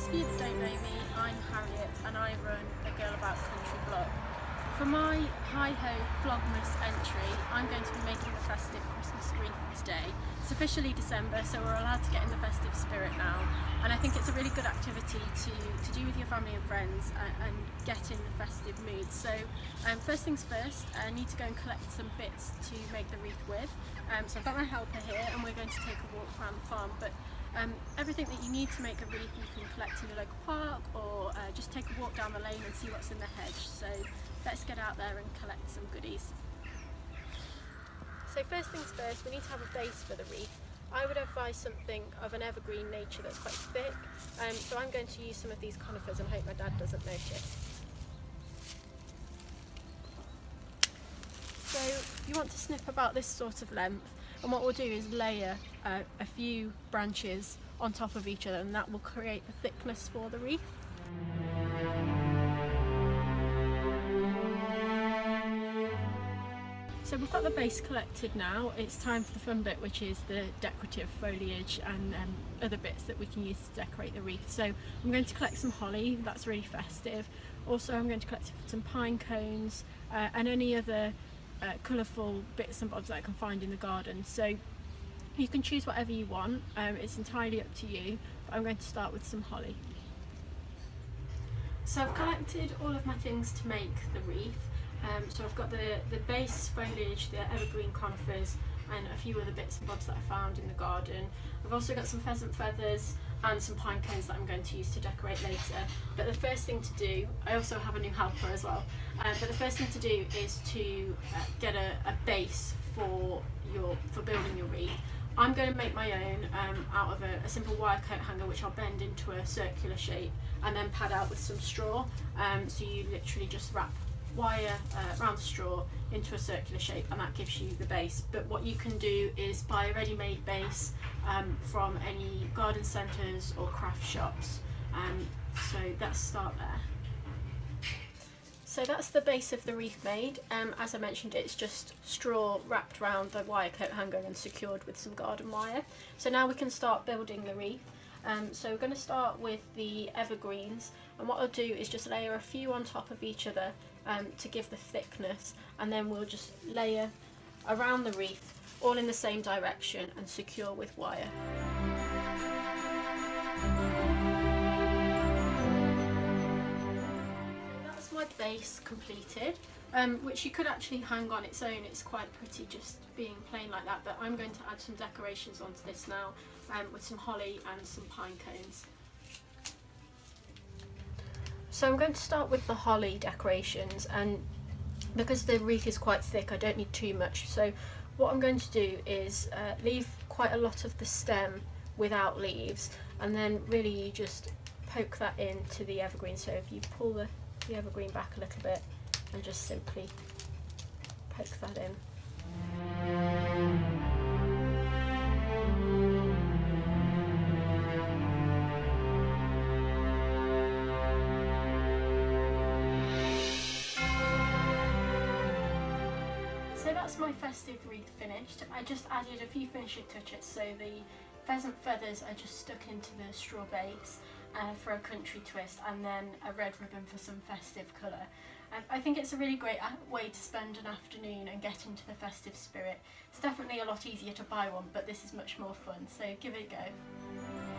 those of you that don't know me, I'm Harriet and I run a Girl About Country blog. For my Hiho Vlogmas entry, I'm going to be making the festive Christmas wreath today. It's officially December, so we're allowed to get in the festive spirit now, and I think it's a really good activity to do with your family and friends and get in the festive mood. So first things first, I need to go and collect some bits to make the wreath with. So I've got my helper here and we're going to take a walk around the farm, but everything that you need to make a wreath you can collect in your local park, or just take a walk down the lane and see what's in the hedge. So let's get out there and collect some goodies. So first things first, we need to have a base for the wreath. I would advise something of an evergreen nature that's quite thick, so I'm going to use some of these conifers and hope my dad doesn't notice. So you want to snip about this sort of length, and what we'll do is layer a few branches on top of each other, and that will create the thickness for the wreath. So we've got the base collected now. It's time for the fun bit, which is the decorative foliage and other bits that we can use to decorate the wreath. So I'm going to collect some holly, that's really festive. Also I'm going to collect some pine cones and any other colourful bits and bobs that I can find in the garden. So you can choose whatever you want, it's entirely up to you, but I'm going to start with some holly. So I've collected all of my things to make the wreath. So I've got the base foliage, the evergreen conifers, and a few other bits and bobs that I found in the garden. I've also got some pheasant feathers and some pine cones that I'm going to use to decorate later. But the first thing to do, I also have a new helper as well, but the first thing to do is to get a base for building your wreath. I'm going to make my own out of a simple wire coat hanger, which I'll bend into a circular shape and then pad out with some straw. So you literally just wrap wire around the straw into a circular shape, and that gives you the base. But what you can do is buy a ready-made base from any garden centres or craft shops. So let's start there. So that's the base of the wreath made. As I mentioned, it's just straw wrapped around the wire coat hanger and secured with some garden wire. So now we can start building the wreath. So we're going to start with the evergreens, and what I'll do is just layer a few on top of each other to give the thickness, and then we'll just layer around the wreath all in the same direction and secure with wire. So that's my base completed, which you could actually hang on its own. It's quite pretty just being plain like that, but I'm going to add some decorations onto this now with some holly and some pine cones. So I'm going to start with the holly decorations, and because the wreath is quite thick I don't need too much. So what I'm going to do is leave quite a lot of the stem without leaves, and then really you just poke that into the evergreen. So if you pull the evergreen back a little bit and just simply poke that in. So that's my festive wreath finished. I just added a few finishing touches. So the pheasant feathers I just stuck into the straw base for a country twist, and then a red ribbon for some festive colour. I think it's a really great way to spend an afternoon and get into the festive spirit. It's definitely a lot easier to buy one, but this is much more fun, so give it a go.